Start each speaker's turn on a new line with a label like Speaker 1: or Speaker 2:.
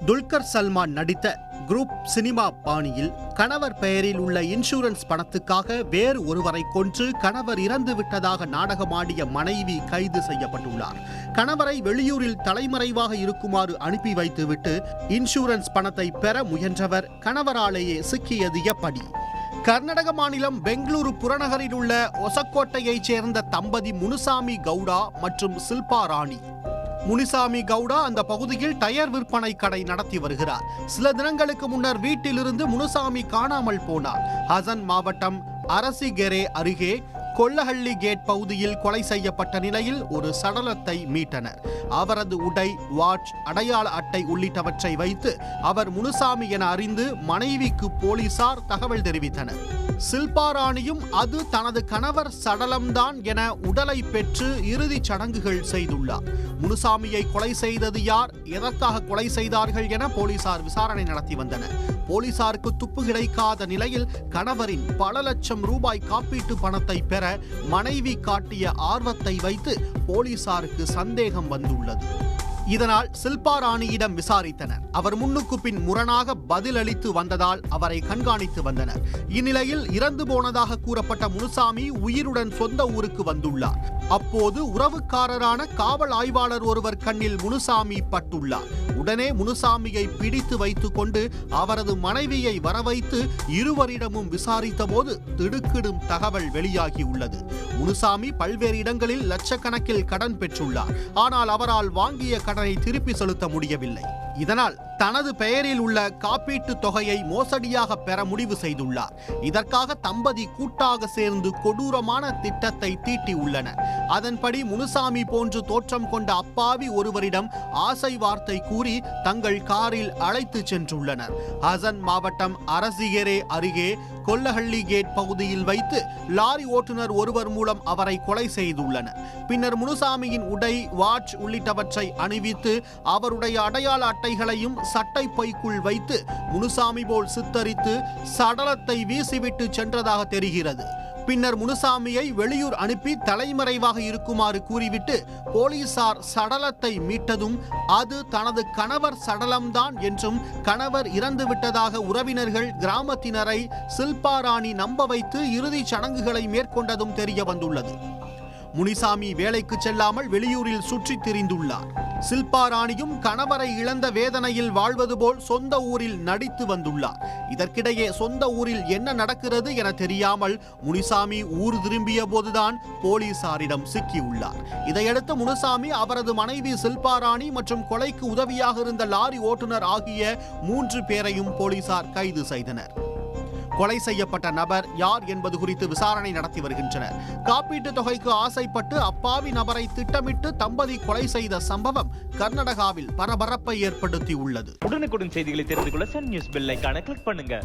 Speaker 1: துல்கர் சல்மான் நடித்த group cinema பாணியில் கணவர் பெயரில் உள்ள இன்சூரன்ஸ் பணத்துக்காக வேறு ஒருவரை கொன்று கணவர் இறந்து விட்டதாக நாடகமாடிய மனைவி கைது செய்யப்பட்டுள்ளார். கணவரை வெளியூரில் தலைமறைவாக இருக்குமாறு அனுப்பி வைத்துவிட்டு இன்சூரன்ஸ் பணத்தை பெற முயன்றவர் கணவராலேயே சிக்கியது எப்படி? கர்நாடக மாநிலம் பெங்களூரு புறநகரில் உள்ள ஒசக்கோட்டையைச் சேர்ந்த தம்பதி முனுசாமி கவுடா மற்றும் சில்பா ராணி. முனிசாமி கவுடா அந்த பகுதியில் டயர் விற்பனை கடை நடத்தி வருகிறார். சில தினங்களுக்கு முன்னர் வீட்டிலிருந்து முனுசாமி காணாமல் போனார். ஹசன் மாவட்டம் அரசிகெரே அருகே கொல்லஹள்ளி கேட் பகுதியில் கொலை செய்யப்பட்ட நிலையில் ஒரு சடலத்தை மீட்டனர். அவரது உடை, வாட்ச், அடையாள அட்டை உள்ளிட்டவற்றை வைத்து அவர் முனுசாமி என அறிந்து மனைவிக்கு போலீசார் தகவல் தெரிவித்தனர். சில்பா ராணியும் அது தனது கணவர் சடலம்தான் என உடலை பெற்று இறுதிச் சடங்குகள் செய்துள்ளார். முனுசாமியை கொலை செய்தது யார், எதற்காக கொலை செய்தார்கள் என போலீசார் விசாரணை நடத்தி வந்தனர். போலீசாருக்கு துப்பு கிடைக்காத நிலையில் கணவரின் பல லட்சம் ரூபாய் காப்பீட்டு பணத்தை பெற மனைவி காட்டிய ஆர்வத்தை வைத்து போலீசாருக்கு சந்தேகம் வந்துள்ளது. இதனால் சில்பா ராணியிடம் விசாரித்தனர். அவர் முன்னுக்கு பின் முரணாக பதிலளித்து வந்ததால் அவரை கண்காணித்து வந்தனர். இந்நிலையில் இறந்து போனதாக கூறப்பட்ட முனுசாமி உயிருடன் சொந்த ஊருக்கு வந்துள்ளார். அப்போது உறவுக்காரரான காவல் ஆய்வாளர் ஒருவர் கண்ணில் முனுசாமி பட்டுள்ளார். உடனே முனுசாமியை பிடித்து வைத்துக் கொண்டு அவரது மனைவியை வரவைத்து இருவரிடமும் விசாரித்த போது திடுக்கிடும் தகவல் வெளியாகியுள்ளது. முனுசாமி பல்வேறு இடங்களில் லட்சக்கணக்கில் கடன் பெற்றுள்ளார். ஆனால் அவரால் வாங்கிய கடனை திருப்பி செலுத்த முடியவில்லை. இதனால் தனது பெயரில் உள்ள காப்பீட்டு தொகையை மோசடியாக பெற முடிவு செய்துள்ளார். இதற்காக தம்பதி கூட்டாக சேர்ந்து கொடூரமான திட்டத்தை தீட்டியுள்ளனர். அதன்படி முனுசாமி போன்று தோற்றம் கொண்ட அப்பாவி ஒருவரிடம் ஆசை வார்த்தை கூறி தங்கள் காரில் அழைத்து சென்றுள்ளனர். ஹசன் மாவட்டம் அரசிகெரே அருகே கொல்லஹள்ளி கேட் பகுதியில் வைத்து லாரி ஓட்டுநர் ஒருவர் மூலம் அவரை கொலை செய்துள்ளனர். பின்னர் முனுசாமியின் உடை, வாட்ச் உள்ளிட்டவற்றை அணிவித்து அவருடைய அடையாள அட்டைகளையும் சட்டை பைக்குள் வைத்து முனுசாமி போல் சித்தரித்து சடலத்தை வீசிவிட்டு சென்றதாக தெரிகிறது. பின்னர் முனுசாமியை வெளியூர் அனுப்பி தலைமறைவாக இருக்குமாறு கூறிவிட்டு போலீசார் சடலத்தை மீட்டதும் அது தனது கணவர் சடலம்தான் என்றும் கணவர் இறந்துவிட்டதாக உறவினர்கள் கிராமத்தினரை சில்பா ராணி நம்ப வைத்து இறுதிச் சடங்குகளை மேற்கொண்டதும் தெரிய வந்துள்ளது. முனிசாமி வேலைக்கு செல்லாமல் வெளியூரில் சுற்றித் திரிந்துள்ளார். சில்பா ராணியும் கணவரை இழந்த வேதனையில் வாழ்வது போல் சொந்த ஊரில் நடித்து வந்துள்ளார். இதற்கிடையே சொந்த ஊரில் என்ன நடக்கிறது என தெரியாமல் முனிசாமி ஊர் திரும்பிய போதுதான் போலீசாரிடம் சிக்கியுள்ளார். இதையடுத்து முனுசாமி, அவரது மனைவி சில்பா ராணி மற்றும் கொலைக்கு உதவியாக இருந்த லாரி ஓட்டுநர் ஆகிய 3 பேரையும் போலீசார் கைது செய்தனர். கொலை செய்யப்பட்ட நபர் யார் என்பது குறித்து விசாரணை நடத்தி வருகின்றனர். காப்பீட்டு தொகைக்கு ஆசைப்பட்டு அப்பாவி நபரை திட்டமிட்டு தம்பதி கொலை செய்த சம்பவம் கர்நாடகாவில் பரபரப்பை ஏற்படுத்தி உள்ளது.
Speaker 2: உடனுக்குடன் செய்திகளை தெரிந்து கொள்ள சன் நியூஸ் பெல் ஐகானை கிளிக் பண்ணுங்க.